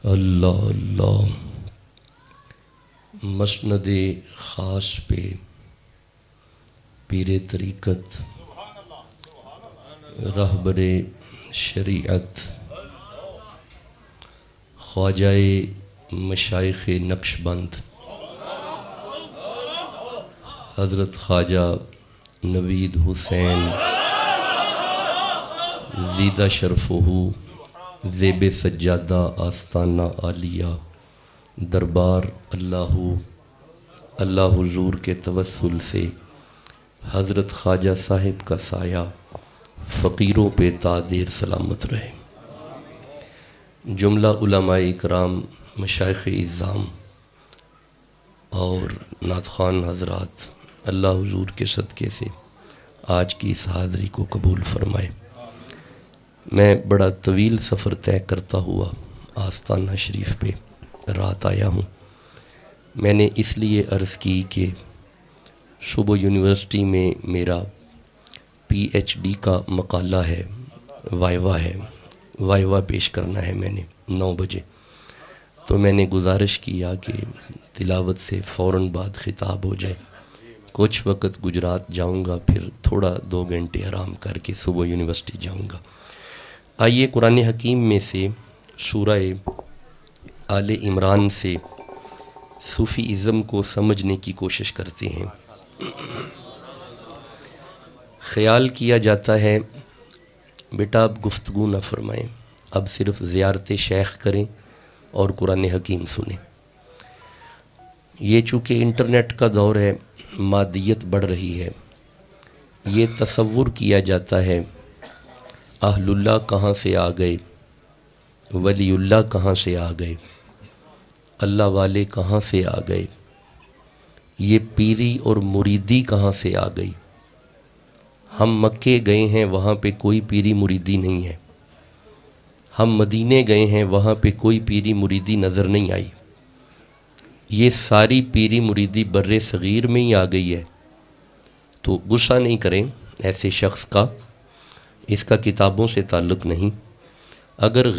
اللہ اللہ مسند خاص پہ پیر طریقت رہبر شریعت خواجہ مشائخ نقش بند حضرت خواجہ نوید حسین زیدہ شرفہ زیب سجادہ آستانہ عالیہ دربار اللہ حضور کے توسل سے حضرت خواجہ صاحب کا سایہ فقیروں پہ تا دیر سلامت رہے۔ جملہ علماء اکرام، مشائخ اعظام اور نعت خوان حضرات، اللہ حضور کے صدقے سے آج کی اس حاضری کو قبول فرمائے۔ میں بڑا طویل سفر طے کرتا ہوا آستانہ شریف پہ رات آیا ہوں۔ میں نے اس لیے عرض کی کہ صبح یونیورسٹی میں میرا پی ایچ ڈی کا مقالہ ہے، وائیوا پیش کرنا ہے میں نے 9 بجے، تو میں نے گزارش کیا کہ تلاوت سے فوراً بعد خطاب ہو جائے۔ کچھ وقت گجرات جاؤں گا، پھر تھوڑا 2 گھنٹے آرام کر کے صبح یونیورسٹی جاؤں گا۔ آئیے قرآن حکیم میں سے سورہ آل عمران سے صوفی ازم کو سمجھنے کی کوشش کرتے ہیں۔ خیال کیا جاتا ہے بیٹا اب گفتگو نہ فرمائیں، اب صرف زیارت شیخ کریں اور قرآن حکیم سنیں۔ یہ چونکہ انٹرنیٹ کا دور ہے، مادیت بڑھ رہی ہے، یہ تصور کیا جاتا ہے اہل اللہ کہاں سے آ گئے، ولی اللہ کہاں سے آ گئے، اللہ والے کہاں سے آ گئے، یہ پیری اور مریدی کہاں سے آ گئی۔ ہم مکے گئے ہیں، وہاں پہ کوئی پیری مریدی نہیں ہے۔ ہم مدینے گئے ہیں، وہاں پہ کوئی پیری مریدی نظر نہیں آئی۔ یہ ساری پیری مریدی بر صغیر میں ہی آ گئی ہے۔ تو غصہ نہیں کریں ایسے شخص کا، اس کا کتابوں سے تعلق نہیں۔ اگر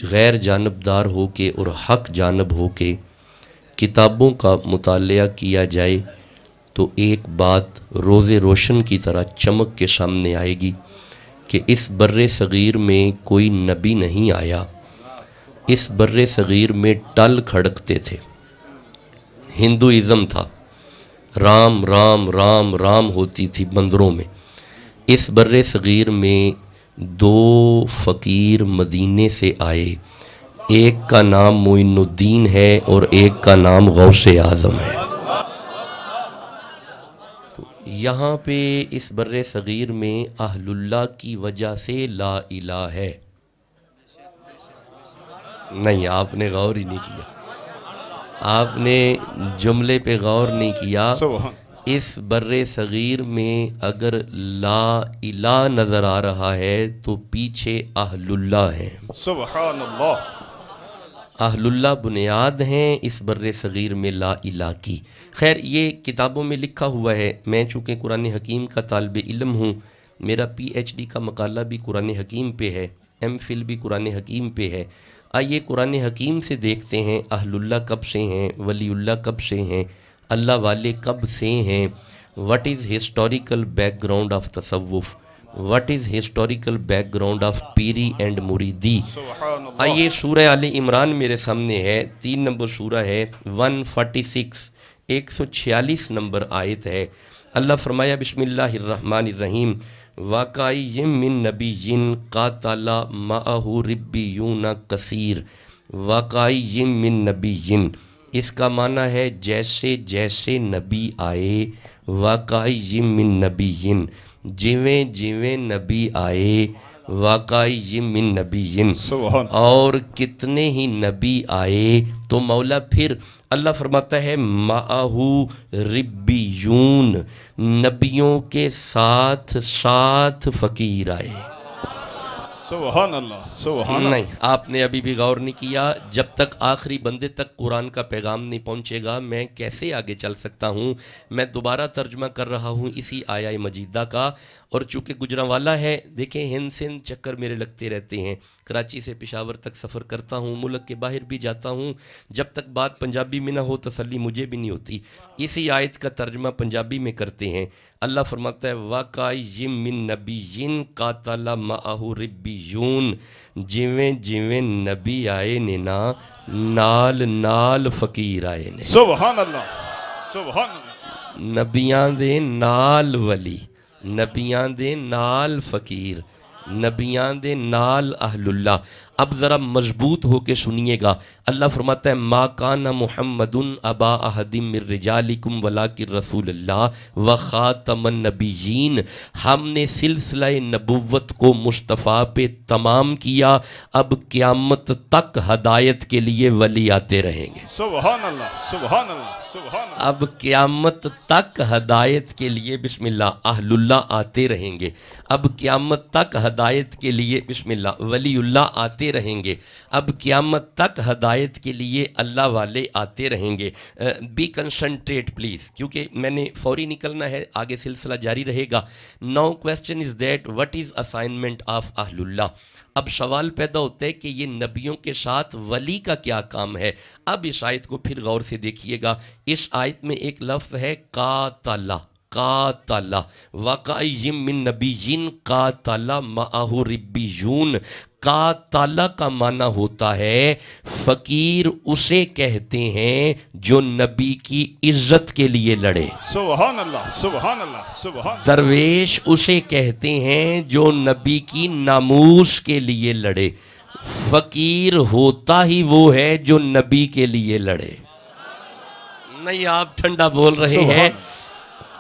غیر جانبدار ہو کے اور حق جانب ہو کے کتابوں کا مطالعہ کیا جائے تو ایک بات روز روشن کی طرح چمک کے سامنے آئے گی کہ اس بر صغیر میں کوئی نبی نہیں آیا، اس بر صغیر میں ٹل کھڑکتے تھے، ہندوازم تھا، رام رام رام رام ہوتی تھی بندروں میں۔ اس بر صغیر میں 2 فقیر مدینے سے آئے، ایک کا نام معین الدین ہے اور ایک کا نام غوث اعظم ہے۔ تو یہاں پہ اس بر صغیر میں اہل اللہ کی وجہ سے لا الہ ہے۔ نہیں، آپ نے غور ہی نہیں کیا، آپ نے جملے پہ غور نہیں کیا۔ اس بر صغیر میں اگر لا الہ نظر آ رہا ہے تو پیچھے اہل اللہ ہیں۔ سبحان اللہ۔ اہل اللہ بنیاد ہیں اس بر صغیر میں لا الہ کی۔ خیر یہ کتابوں میں لکھا ہوا ہے، میں چونکہ قرآن حکیم کا طالب علم ہوں، میرا پی ایچ ڈی کا مقالہ بھی قرآن حکیم پہ ہے، ایم فل بھی قرآن حکیم پہ ہے۔ آئیے قرآن حکیم سے دیکھتے ہیں اہل اللہ کب سے ہیں، ولی اللہ کب سے ہیں، اللہ والے کب سے ہیں۔ What is historical background of تصوف، what is historical background of پیری اینڈ مریدی۔ آئیے سورہ آل عمران میرے سامنے ہے، 3 نمبر سورہ ہے، 146، 146 نمبر آیت ہے۔ اللہ فرمایا بسم اللہ الرحمن الرحیم، وَقَأَيٍّ مِّن نَّبِيٍّ قَاتَلَ مَعَهُ رِبِّيُّونَ کثیر۔ وَقَأَيٍّ مِّن نَّبِيٍّ، اس کا معنی ہے جیسے جیسے نبی آئے، وَقَأَيٍّ مِّن نَّبِيٍّ، جویں جویں نبی آئے، وَقَأَيٍّ مِّن نَّبِيٍّ، اور کتنے ہی نبی آئے۔ تو مولا پھر اللہ فرماتا ہے مَعَهُ رِبِّيُّونَ، نبیوں کے ساتھ ساتھ فقیر آئے۔ سبحان اللہ، سبحان اللہ۔ نہیں، آپ نے ابھی بھی غور نہیں کیا۔ جب تک آخری بندے تک قرآن کا پیغام نہیں پہنچے گا میں کیسے آگے چل سکتا ہوں؟ میں دوبارہ ترجمہ کر رہا ہوں اسی آیہ مجیدہ کا، اور چونکہ گجرانوالا ہے، دیکھیں ہند سندھ چکر میرے لگتے رہتے ہیں، کراچی سے پشاور تک سفر کرتا ہوں، ملک کے باہر بھی جاتا ہوں، جب تک بات پنجابی میں نہ ہو تسلی مجھے بھی نہیں ہوتی۔ اسی آیت کا ترجمہ پنجابی میں کرتے ہیں۔ اللہ فرماتا ہے وَقَائِم مِّن نَبِيٍّ قَاتَلَ مَعَهُ رِبِّيُّونَ، جویں جویں نبی آئے نے نا نال نال فقیر آئے نے۔ سبحان اللہ، سبحان اللہ۔ نبیاں دے نال ولی، نبیاں دے نال فقیر، نبیاں دے نال اہل اللہ۔ اب ذرا مضبوط ہو کے سنیے گا، اللہ فرماتا ہے ما کان محمد ابا احد من رجالکم ولکن رسول اللہ وخاتم النبیین، ہم نے سلسلہ نبوت کو مصطفیٰ پہ تمام کیا، اب قیامت تک ہدایت کے لیے ولی آتے رہیں گے۔ سبحان اللہ، سبحان اللہ، سبحان اللہ۔ اب قیامت تک ہدایت کے لیے بسم اللہ اہل اللہ آتے رہیں گے، اب قیامت تک ہدایت کے لیے بسم اللہ ولی اللہ آتے رہیں گے، اب قیامت تک ہدایت کے لیے اللہ والے آتے رہیں گے۔ بی کنسنٹریٹ پلیز، کیونکہ میں نے فوری نکلنا ہے، آگے سلسلہ جاری رہے گا۔ Now question is that what is assignment of اہل اللہ۔ اب سوال پیدا ہوتا ہے کہ یہ نبیوں کے ساتھ ولی کا کیا کام ہے؟ اب اس آیت کو پھر غور سے دیکھیے گا، اس آیت میں ایک لفظ ہے قاتل، قاتل، وَقَائِم مِّن نَبِيٍّ قَاتَلَ مَعَهُ رِبِّيُّونَ۔ قاتل کا معنی ہوتا ہے فقیر اسے کہتے ہیں جو نبی کی عزت کے لیے لڑے، سبحان اللہ، سبحان اللہ، سبحان اللہ۔ درویش اسے کہتے ہیں جو نبی کی ناموس کے لیے لڑے، فقیر ہوتا ہی وہ ہے جو نبی کے لیے لڑے۔ نہیں آپ ٹھنڈا بول رہے ہیں،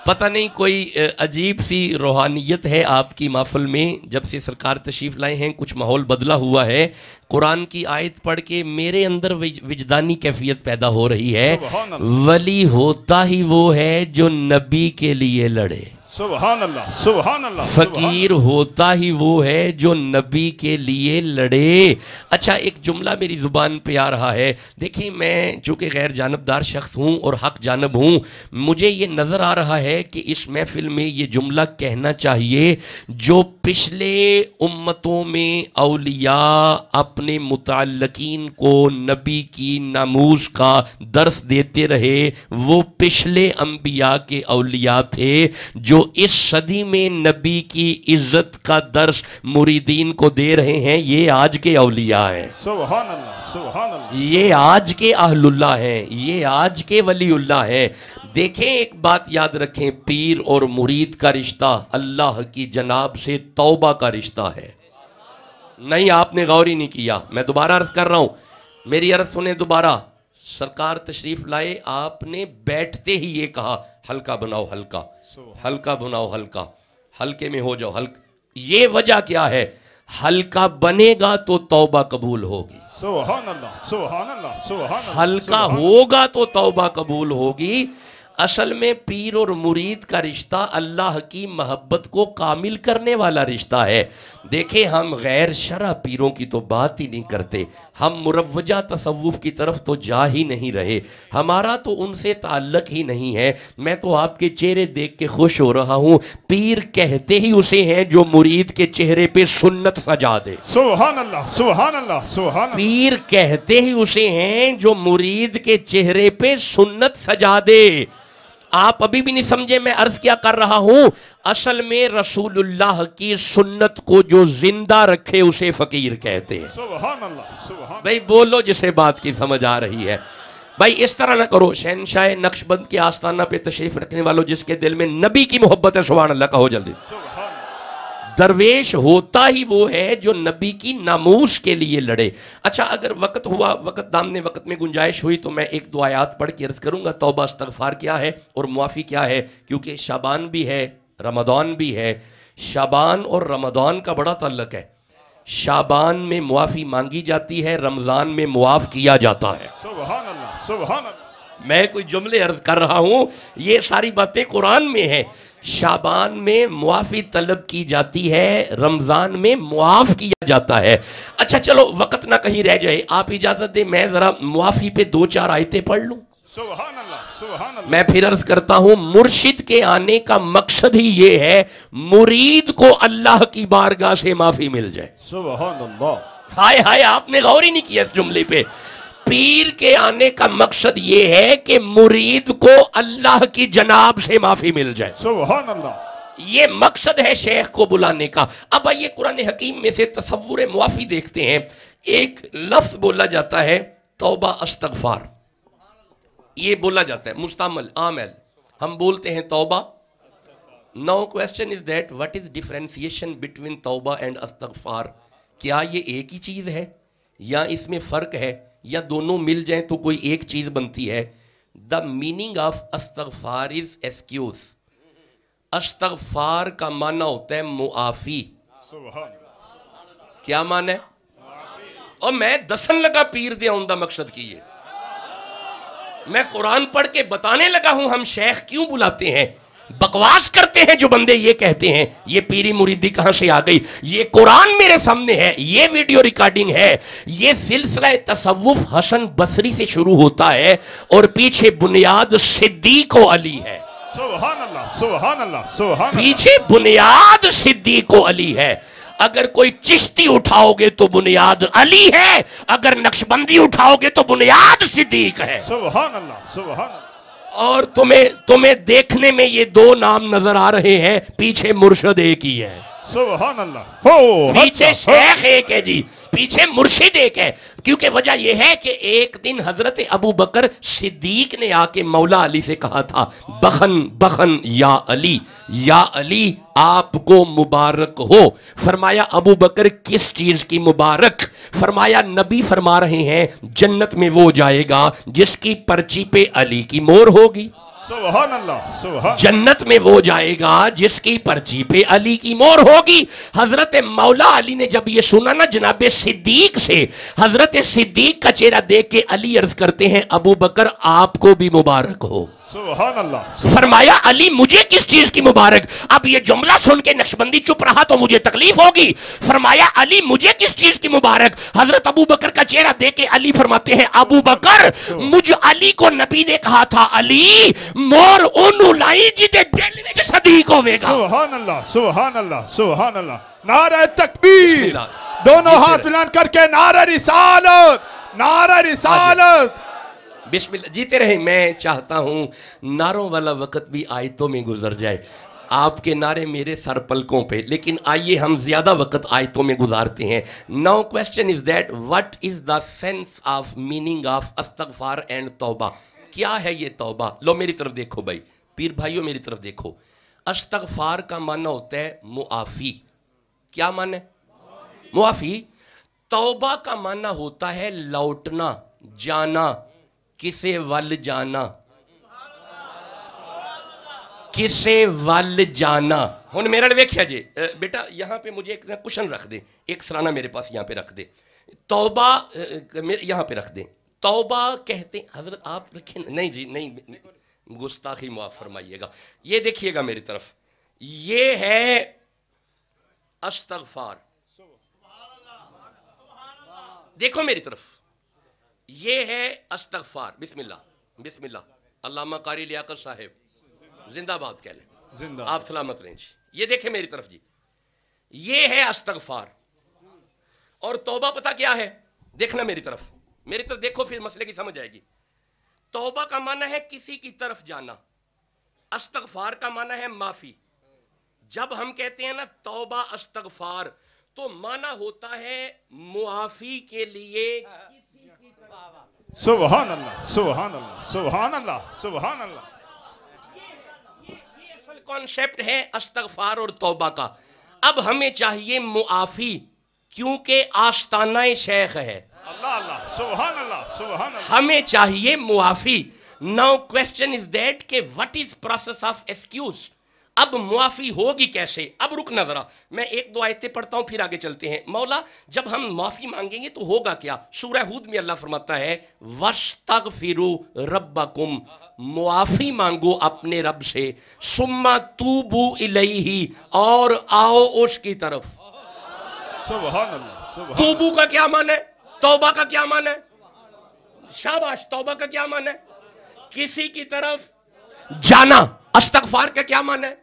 پتہ نہیں کوئی عجیب سی روحانیت ہے آپ کی محفل میں، جب سے سرکار تشریف لائے ہیں کچھ ماحول بدلا ہوا ہے۔ قرآن کی آیت پڑھ کے میرے اندر وجدانی کیفیت پیدا ہو رہی ہے، ولی ہوتا ہی وہ ہے جو نبی کے لیے لڑے، سبحان اللہ، سبحان اللہ۔ فقیر ہوتا ہی وہ ہے جو نبی کے لیے لڑے۔ اچھا ایک جملہ میری زبان پہ آ رہا ہے، دیکھیں میں چونکہ غیر جانبدار شخص ہوں اور حق جانب ہوں، مجھے یہ نظر آ رہا ہے کہ اس محفل میں یہ جملہ کہنا چاہیے، جو پچھلے امتوں میں اولیاء اپنے متعلقین کو نبی کی ناموس کا درس دیتے رہے، وہ پچھلے انبیاء کے اولیاء تھے جو اس صدی میں نبی کی عزت کا درس مریدین کو دے رہے ہیں، یہ آج کے اولیاء ہیں، سبحان اللہ، سبحان اللہ۔ یہ آج کے اہل اللہ ہیں، یہ آج کے ولی اللہ ہیں۔ دیکھیں ایک بات یاد رکھیں، پیر اور مرید کا رشتہ اللہ کی جناب سے توبہ کا رشتہ ہے۔ نہیں آپ نے غور ہی نہیں کیا، میں دوبارہ عرض کر رہا ہوں، میری عرض سنیں دوبارہ۔ سرکار تشریف لائے، آپ نے بیٹھتے ہی یہ کہا ہلکا بناؤ ہلکا، ہلکا بناؤ ہلکا، ہلکے میں ہو جاؤ ہلکا۔ یہ وجہ کیا ہے؟ ہلکا بنے گا تو توبہ قبول ہوگی، سبحان اللہ، سبحان اللہ، سبحان اللہ۔ ہلکا ہوگا تو توبہ قبول ہوگی۔ اصل میں پیر اور مرید کا رشتہ اللہ کی محبت کو کامل کرنے والا رشتہ ہے۔ دیکھیں ہم غیر شرع پیروں کی تو بات ہی نہیں کرتے، ہم مروجہ تصوف کی طرف تو جا ہی نہیں رہے، ہمارا تو ان سے تعلق ہی نہیں ہے۔ میں تو آپ کے چہرے دیکھ کے خوش ہو رہا ہوں، پیر کہتے ہی اسے ہیں جو مرید کے چہرے پہ سنت سجا دے، سبحان اللہ، سبحان اللہ، سبحان اللہ۔ پیر کہتے ہی اسے ہیں جو مرید کے چہرے پہ سنت سجا دے۔ آپ ابھی بھی نہیں سمجھے میں عرض کیا کر رہا ہوں؟ اصل میں رسول اللہ کی سنت کو جو زندہ رکھے اسے فقیر کہتے ہیں۔ سبحان اللہ، سبحان۔ بھائی بولو جسے بات کی سمجھ آ رہی ہے، بھائی اس طرح نہ کرو۔ شہنشاہ نقشبند کے آستانہ پہ تشریف رکھنے والوں، جس کے دل میں نبی کی محبت ہے سبحان اللہ کہو جلدی۔ درویش ہوتا ہی وہ ہے جو نبی کی ناموس کے لیے لڑے۔ اچھا اگر وقت ہوا، وقت دامنے وقت میں گنجائش ہوئی تو میں ایک دو آیات پڑھ کے عرض کروں گا توبہ استغفار کیا ہے اور معافی کیا ہے، کیونکہ شعبان بھی ہے رمضان بھی ہے۔ شعبان اور رمضان کا بڑا تعلق ہے، شعبان میں معافی مانگی جاتی ہے، رمضان میں معاف کیا جاتا ہے۔ سبحان اللہ، سبحان اللہ۔ میں کوئی جملے عرض کر رہا ہوں، یہ ساری باتیں قرآن میں ہیں۔ شعبان میں معافی طلب کی جاتی ہے، رمضان میں معاف کیا جاتا ہے۔ اچھا چلو وقت نہ کہیں رہ جائے، آپ اجازت دیں میں ذرا معافی پہ دو چار آیتیں پڑھ لوں۔ سبحان اللہ، سبحان اللہ۔ میں پھر عرض کرتا ہوں، مرشد کے آنے کا مقصد ہی یہ ہے مرید کو اللہ کی بارگاہ سے معافی مل جائے۔ سبحان اللہ۔ ہائے ہائے، آپ نے غور ہی نہیں کیا اس جملے پہ. پیر کے آنے کا مقصد یہ ہے کہ مرید کو اللہ کی جناب سے معافی مل جائے. سبحان اللہ. یہ مقصد ہے شیخ کو بلانے کا. اب آئیے قرآن حکیم میں سے تصور معافی دیکھتے ہیں. ایک لفظ بولا جاتا ہے توبہ استغفار، یہ بولا جاتا ہے مستعمل عامل، ہم بولتے ہیں توبہ. Now question is that what is differentiation between توبہ and استغفار؟ کیا یہ ایک ہی چیز ہے یا اس میں فرق ہے یا دونوں مل جائیں تو کوئی ایک چیز بنتی ہے؟ The meaning of استغفار is excuse. استغفار کا معنی ہوتا ہے معافی. سبحان. کیا معنی ہے؟ اور میں دسن لگا پیر دے آن دا مقصد کی ہے. میں قرآن پڑھ کے بتانے لگا ہوں ہم شیخ کیوں بلاتے ہیں. بکواس کرتے ہیں جو بندے یہ کہتے ہیں یہ پیری مریدی کہاں سے آ گئی. یہ قرآن میرے سامنے ہے، یہ ویڈیو ریکارڈنگ ہے. یہ سلسلہ تصوف حسن بصری سے شروع ہوتا ہے اور پیچھے بنیاد صدیق و علی ہے. سبحان اللہ. سبحان اللہ. سبحان اللہ. پیچھے بنیاد صدیق و علی ہے. اگر کوئی چشتی اٹھاؤ گے تو بنیاد علی ہے، اگر نقشبندی اٹھاؤ گے تو بنیاد صدیق ہے. سبحان اللہ. سبحان اللہ. اور تمہیں دیکھنے میں یہ دو نام نظر آ رہے ہیں، پیچھے مرشد ایک ہی ہے. سبحان اللہ. ہو پیچھے شیخ ایک ہے جی، پیچھے مرشد ایک ہے. کیونکہ وجہ یہ ہے کہ ایک دن حضرت ابو بکر صدیق نے آ کے مولا علی سے کہا تھا بخن بخن یا علی آپ کو مبارک ہو. فرمایا ابو بکر کس چیز کی مبارک؟ فرمایا نبی فرما رہے ہیں جنت میں وہ جائے گا جس کی پرچی پہ علی کی مہر ہوگی. سبحان اللہ. سبحان. جنت میں وہ جائے گا جس کی پرچی پہ علی کی مہر ہوگی. حضرت مولا علی نے جب یہ سنا نا جناب صدیق سے، حضرت صدیق کا چہرہ دیکھ کے علی عرض کرتے ہیں ابو بکر آپ کو بھی مبارک ہو. سبحان اللہ. فرمایا علی مجھے کس چیز کی مبارک؟ اب یہ جملہ سن کے نقشبندی چپ رہا تو مجھے تکلیف ہوگی. فرمایا علی مجھے کس چیز کی مبارک؟ حضرت ابو بکر کا چہرہ دیکھ کے علی فرماتے ہیں ابو بکر مجھ علی کو نبی نے کہا تھا علی مور اونو لائی جی دے دل میں صدیق ہوئے گا. سبحان اللہ. سبحان اللہ. سبحان اللہ. نعرہ تکبیر. دونوں ہاتھ بلند کر کے نعرہ رسالت. نعرہ رسالت. بسم اللہ. جیتے رہیں. میں چاہتا ہوں نعروں والا وقت بھی آیتوں میں گزر جائے. آپ کے نعرے میرے سر پلکوں پہ، لیکن آئیے ہم زیادہ وقت آیتوں میں گزارتے ہیں. Now question is that what is the sense of meaning of استغفار اینڈ توبہ؟ کیا ہے یہ توبہ؟ لو میری طرف دیکھو بھائی، پیر بھائیوں میری طرف دیکھو. استغفار کا معنی ہوتا ہے معافی. کیا معنی ہے؟ معافی. توبہ کا معنی ہوتا ہے لوٹنا، جانا، کسے ول جانا، کسے ول جانا. ہن میرے لئے ویکھیا جی بیٹا یہاں پہ مجھے ایک کشن رکھ دے، ایک سرانہ میرے پاس یہاں پہ رکھ دے. توبہ یہاں پہ رکھ دیں. توبہ کہتے حضرت آپ رکھیں. نہیں جی نہیں، گستاخی معاف فرمائیے گا. یہ دیکھیے گا میری طرف، یہ ہے استغفار. دیکھو میری طرف، یہ ہے استغفار. بسم اللہ بسم اللہ. علامہ قاری لیاقت صاحب زندہ باد کہہ لیں. زندہ. آپ سلامت رہیں جی. یہ دیکھیں میری طرف جی، یہ ہے استغفار. اور توبہ پتہ کیا ہے؟ دیکھنا میری طرف دیکھو پھر مسئلے کی سمجھ آئے گی. توبہ کا معنی ہے کسی کی طرف جانا، استغفار کا معنی ہے معافی. جب ہم کہتے ہیں نا توبہ استغفار تو معنی ہوتا ہے معافی کے لیے. سبحان اللہ. سبحان اللہ. سبحان اللہ. سبحان اللہ. یہ اصل کانسیپٹ ہے استغفار اور توبہ کا. اب ہمیں چاہیے معافی کیونکہ آستانہ شیخ ہے. اللہ اللہ. سبحان اللہ. سبحان اللہ. ہمیں چاہیے معافی. ناؤ کویسچن از دیٹ کہ what is process of excuse. اب معافی ہوگی کیسے؟ اب رکنا ذرا، میں ایک دو آیتیں پڑھتا ہوں پھر آگے چلتے ہیں. مولا جب ہم معافی مانگیں گے تو ہوگا کیا؟ سورہ ہود میں اللہ فرماتا ہے وَاسْتَغْفِرُوا رَبَّكُمْ، معافی مانگو اپنے رب سے، ثُمَّ تُوبُوا إِلَيْهِ، اور آؤ اس کی طرف. سبحان اللہ. سبحان. توبو کا کیا معنی ہے؟ توبہ کا کیا معنی ہے؟ شاباش. توبہ کا کیا معنی ہے؟ کسی کی طرف جانا. استغفار کا کیا معنی ہے؟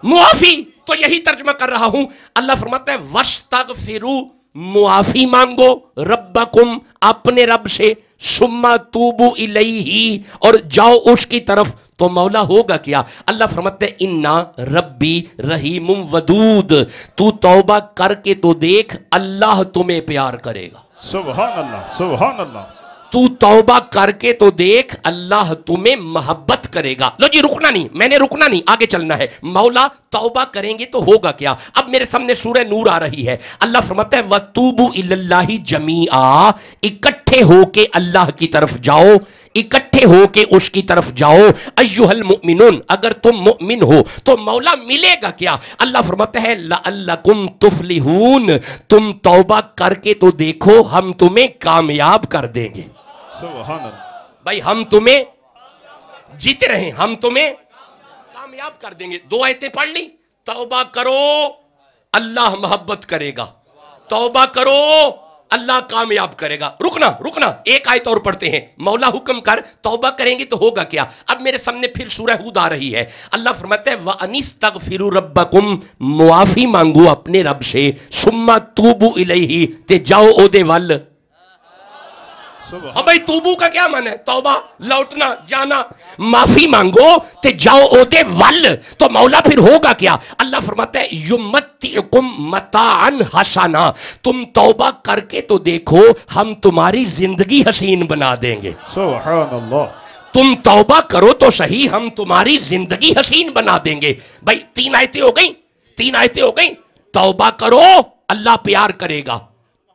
معافی. تو یہی ترجمہ کر رہا ہوں. اللہ فرماتا ہے وَاسْتَغْفِرُوا معافی مانگو ربکم اپنے رب سے، ثم توبو الیہ اور جاؤ اس کی طرف، تو مولا ہوگا کیا؟ اللہ فرماتے ہیں انا ربی رحیم ودود، تو توبہ کر کے تو دیکھ اللہ تمہیں پیار کرے گا. سبحان اللہ سبحان اللہ. تو توبہ کر کے تو دیکھ اللہ تمہیں محبت کرے گا. لو جی رکنا نہیں، میں نے رکنا نہیں، آگے چلنا ہے. مولا توبہ کریں گے تو ہوگا کیا؟ اب میرے سامنے سورہ نور آ رہی ہے. اللہ فرماتا ہے وَتُوبُوا إِلَى اللَّهِ جَمِيعًا، اکٹھے ہو کے اللہ کی طرف جاؤ، اکٹھے ہو کے اس کی طرف جاؤ. ایھا المؤمنون، اگر تم مؤمن ہو تو مولا ملے گا کیا؟ اللہ فرماتا ہے لعلکم تفلحون، تم توبہ کر کے تو دیکھو ہم تمہیں کامیاب کر دیں گے. سبحان اللہ. بھائی ہم تمہیں جیتے رہیں، ہم تمہیں کامیاب کر دیں گے. 2 آیتیں پڑھ لی. توبہ کرو اللہ محبت کرے گا، توبہ کرو اللہ کامیاب کرے گا. رکنا ایک آیت اور پڑھتے ہیں. مولا حکم کر توبہ کریں گے تو ہوگا کیا؟ اب میرے سامنے پھر سورہ ہود آ رہی ہے. اللہ فرماتا ہے وَأَنِسْتَغْفِرُوا رَبَّكُمْ، معافی مانگو اپنے رب سے، ثُمَّ تُوبُوا إِلَيْهِ تے جاؤ او دے ول. اب بھائی توبو کا کیا معنی ہے؟ توبہ، لوٹنا، جانا. معافی مانگو تے جاؤ او دے ول، تو مولا پھر ہوگا کیا؟ اللہ فرماتا ہے یمتعکم متاعا حسنا، تم توبہ کر کے تو دیکھو ہم تمہاری زندگی حسین بنا دیں گے. سبحان اللہ. تم توبہ کرو تو صحیح ہم تمہاری زندگی حسین بنا دیں گے. بھائی 3 آیتیں ہو گئیں. توبہ کرو اللہ پیار کرے گا،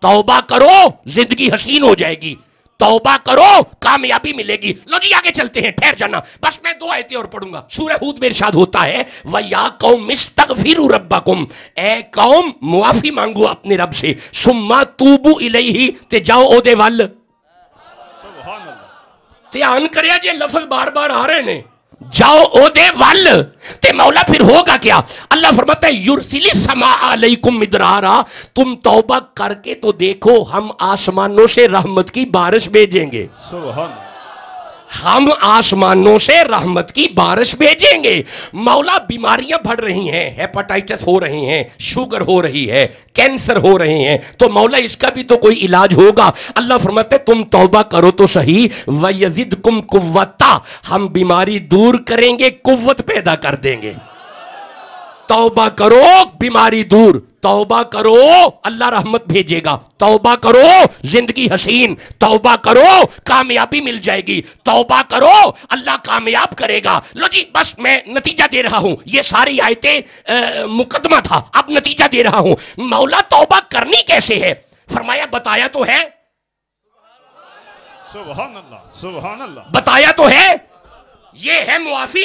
توبہ کرو زندگی حسین ہو جائے گی، توبہ کرو کامیابی ملے گی. لو جی آگے چلتے ہیں، ٹھہر جانا، بس میں 2 آیتیں اور پڑھوں گا. سورہ ہود میں ارشاد ہوتا ہے وَيَا قَوْمِ اسْتَغْفِرُوا رَبَّكُمْ، اے قوم معافی مانگو اپنے رب سے، ثُمَّ تُوبُوا إِلَيْهِ تے جاؤ او دے ول. سبحان اللہ. دھیان کریا جی لفظ بار بار آ رہے ہیں، جاؤ او دے ول تے مولا پھر ہوگا کیا؟ اللہ فرماتا ہے یرسل السماء علیکم مدرارا، تم توبہ کر کے تو دیکھو ہم آسمانوں سے رحمت کی بارش بھیجیں گے. سبحان اللہ. ہم آسمانوں سے رحمت کی بارش بھیجیں گے. مولا بیماریاں بڑھ رہی ہیں، ہیپاٹائٹس ہو رہی ہیں، شوگر ہو رہی ہے، کینسر ہو رہے ہیں، تو مولا اس کا بھی تو کوئی علاج ہوگا. اللہ فرماتے تم توبہ کرو تو صحیح. وَيَزِدْكُمْ قُوَّةً، ہم بیماری دور کریں گے، قوت پیدا کر دیں گے. توبہ کرو بیماری دور، توبہ کرو اللہ رحمت بھیجے گا، توبہ کرو زندگی حسین، توبہ کرو کامیابی مل جائے گی، توبہ کرو اللہ کامیاب کرے گا. لو جی بس میں نتیجہ دے رہا ہوں، یہ ساری آیتیں مقدمہ تھا، اب نتیجہ دے رہا ہوں. مولا توبہ کرنی کیسے ہے؟ فرمایا بتایا تو ہے، سبحان اللہ سبحان اللہ. بتایا تو ہے، یہ ہے معافی.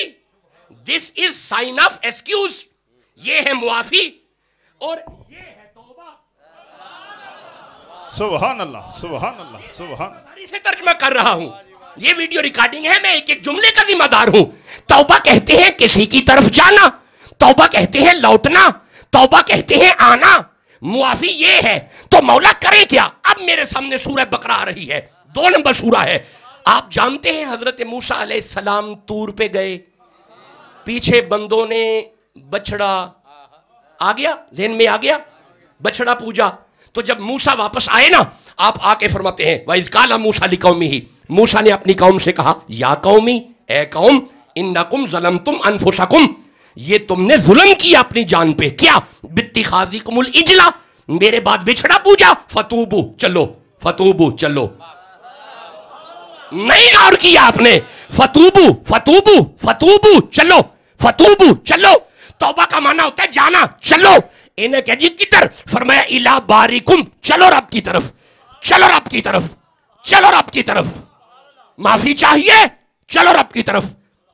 دس از سائن آف ایکسکیوز، یہ ہے معافی اور یہ ہے توبہ. سبحان اللہ سبحان اللہ سبحان اللہ. سے ترجمہ کر رہا ہوں، یہ ویڈیو ریکارڈنگ ہے، میں ایک ایک جملے کا ذمہ دار ہوں. توبہ کہتے ہیں کسی کی طرف جانا، توبہ کہتے ہیں لوٹنا، توبہ کہتے ہیں آنا. معافی یہ ہے، تو مولا کرے کیا؟ اب میرے سامنے سورہ بقرہ آ رہی ہے، 2 نمبر سورہ ہے. آپ جانتے ہیں حضرت موسیٰ علیہ السلام طور پہ گئے، پیچھے بندوں نے بچڑا آ گیا، ذہن میں آ گیا، بچڑا پوجا. تو جب موسیٰ واپس آئے نا، آپ آ کے فرماتے ہیں وَإِذْ قَالَ مُوسَىٰ لِقَوْمِهِ، موسیٰ نے اپنی قوم سے کہا یا قومی، اے قوم، اِنَّكُمْ ظَلَمْتُمْ أَنفُسَكُمْ، یہ تم نے ظلم کیا اپنی جان پہ. کیا؟ بِاتِّخَاذِكُمُ الْعِجْلَ، میرے بعد بچڑا پوجا. فَتُوبُوا، چلو فَتُوبُوا، چلو. نہیں غور کیا آپ نے، فتوبو فتوبو فتوبو چلو، فتوبو چلو. توبہ کا معنی ہوتا ہے جانا، چلو. انہیں کہ جی کدھر؟ فرمایا الا باریکم، چلو رب کی طرف، چلو رب کی طرف، چلو رب کی طرف. معافی چاہیے چلو رب کی طرف،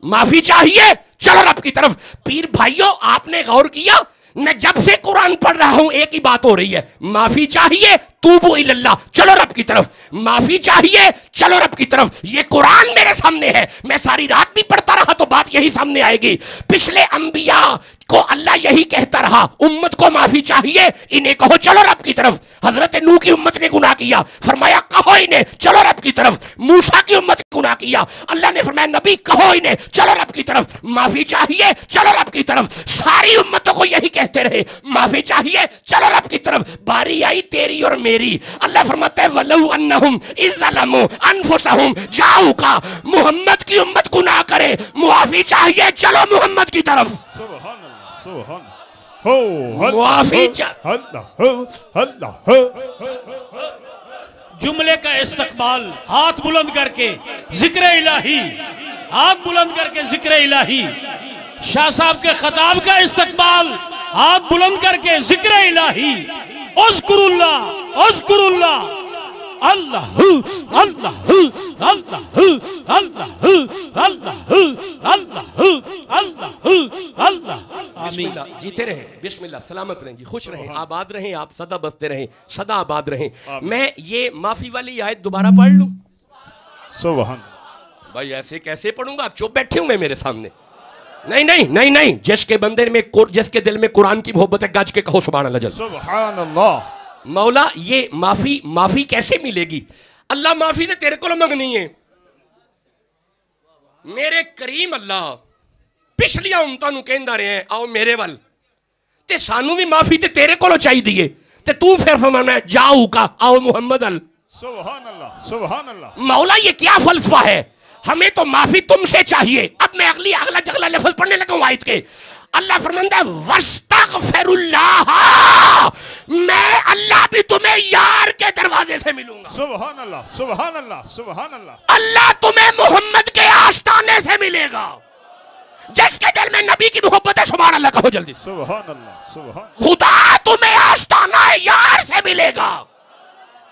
معافی چاہیے چلو رب کی طرف. پیر بھائیوں آپ نے غور کیا؟ میں جب سے قرآن پڑھ رہا ہوں ایک ہی بات ہو رہی ہے، معافی چاہیے توبو اللہ، چلو رب کی طرف، معافی چاہیے چلو رب کی طرف. یہ قرآن میرے سامنے ہے، میں ساری رات بھی پڑھتا رہا تو بات یہی سامنے آئے گی. پچھلے انبیاء کو اللہ یہی کہتا رہا، امت کو معافی چاہیے، انہیں کہو چلو رب کی طرف۔ حضرت نوح کی امت نے گناہ کیا، فرمایا کہو انہیں چلو رب کی طرف۔ موسیٰ کی امت نے گناہ کیا، اللہ نے فرمایا نبی کہو انہیں چلو رب کی طرف، معافی چاہیے چلو رب کی طرف۔ ساری امتوں کو یہی کہتے رہے، معافی چاہیے چلو رب کی طرف۔ باری آئی تیری اور میری، اللہ فرماتا ہے وَلَوْ أَنَّهُمْ إِذْ ظَلَمُوا أَنفُسَهُمْ جَاءُوكَ، محمد کی امت گناہ کرے، معافی چاہیے چلو محمد کی طرف۔ سبحان اللہ، سبحان اللہ، معافی جملے کا استقبال، ہاتھ بلند کر کے ذکر الہی، ہاتھ بلند کر کے ذکر الہی، شاہ صاحب کے خطاب کا استقبال، ہاتھ بلند کر کے ذکر الہی، اذکر اللہ اذکر اللہ، اللہ اللہ اللہ اللہ اللہ اللہ اللہ۔ بسم اللہ، جیتے رہیں، بسم اللہ، سلامت رہیں جی، خوش رہیں، آباد رہیں، آپ سدا بستے رہیں، سدا آباد رہیں۔ میں یہ معافی والی آیت دوبارہ پڑھ لوں؟ سبحان بھائی ایسے کیسے پڑھوں گا، آپ چپ بیٹھے ہوں گے میرے سامنے؟ نہیں نہیں نہیں نہیں، جس کے بندے میں، جس کے دل میں قرآن کی محبت ہے، گاج کے کہو سبحان اللہ جل۔ سبحان اللہ۔ مولا یہ معافی کیسے ملے گی؟ اللہ معافی تے تیرے کو منگنی ہے، میرے کریم اللہ پچھلیاں امتاں نو کہندا رہے ہیں آؤ میرے ول، تے سانو بھی معافی تے تیرے کو چاہی دیئے، تے تو پھر فرمانا جاؤ کا آؤ محمد ال۔ سبحان اللہ، سبحان اللہ۔ مولا یہ کیا فلسفہ ہے؟ ہمیں تو معافی تم سے چاہیے۔ اب میں اگلا جگلا لفظ پڑھنے لگا ہوں آیت کے، اللہ فرماندہ ہے وَاسْتَغْفِرُ اللَّهَ، میں اللہ بھی تمہیں یار کے دروازے سے ملوں گا۔ سبحان اللہ، سبحان اللہ، سبحان اللہ۔ اللہ تمہیں محمد کے آستانے سے ملے گا، جس کے دل میں نبی کی محبت ہے سبحان اللہ کہو جلدی۔ سبحان اللہ، سبحان خدا تمہیں آستانہ یار سے ملے گا۔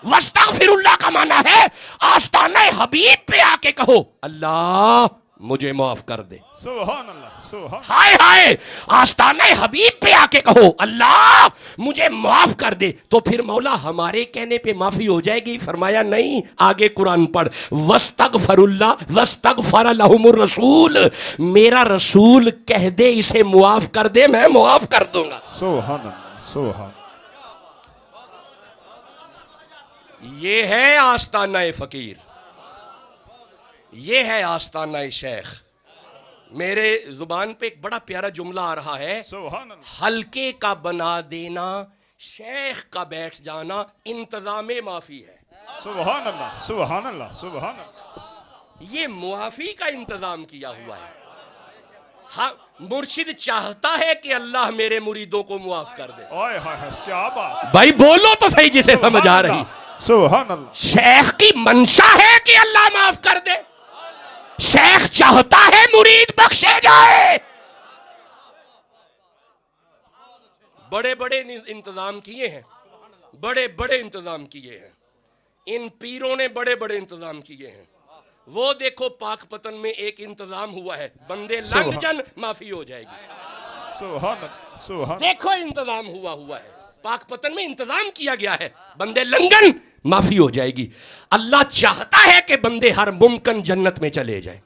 وَاسْتَغْفِرُ اللَّهَ کا معنی ہے آستانہ حبیب پہ آ کے کہو اللہ مجھے معاف کر دے۔ سبحان اللہ، سبحان ہائے ہائے، آستانہ حبیب پہ آ کے کہو اللہ مجھے معاف کر دے، تو پھر مولا ہمارے کہنے پہ معافی ہو جائے گی؟ فرمایا نہیں، آگے قرآن پڑھ وَاسْتَغْفَرُ اللَّهَ وَاسْتَغْفَرَ لَهُمُ الرَّسُولُ، میرا رسول کہہ دے اسے معاف کر دے، میں معاف کر دوں گا۔ سبحان اللہ، سبحان۔ یہ ہے آستانہ فقیر، یہ ہے آستانہ شیخ۔ میرے زبان پہ ایک بڑا پیارا جملہ آ رہا ہے، سبحان اللہ، ہلکے کا بنا دینا شیخ کا بیٹھ جانا انتظام معافی ہے۔ سبحان اللہ، سبحان اللہ، سبحان اللہ۔ یہ معافی کا انتظام کیا ہوا ہے۔ ہاں مرشد چاہتا ہے کہ اللہ میرے مریدوں کو معاف کر دے۔ آئے ہائے، کیا بات۔ بھائی بولو تو صحیح جسے سمجھ آ رہی۔ سبحان اللہ۔ شیخ کی منشا ہے کہ اللہ معاف کر دے، شیخ چاہتا ہے مرید بخشے جائے۔ بڑے بڑے انتظام کیے ہیں، بڑے بڑے انتظام کیے ہیں، ان پیروں نے بڑے بڑے انتظام کیے ہیں۔ وہ دیکھو پاک پتن میں ایک انتظام ہوا ہے، بندے لنگ جن معافی ہو جائے گی۔ سبحان اللہ، سبحان۔ دیکھو انتظام ہوا ہے، پاک پتن میں انتظام کیا گیا ہے، بندے لنگن معافی ہو جائے گی۔ اللہ چاہتا ہے کہ بندے ہر ممکن جنت میں چلے جائیں،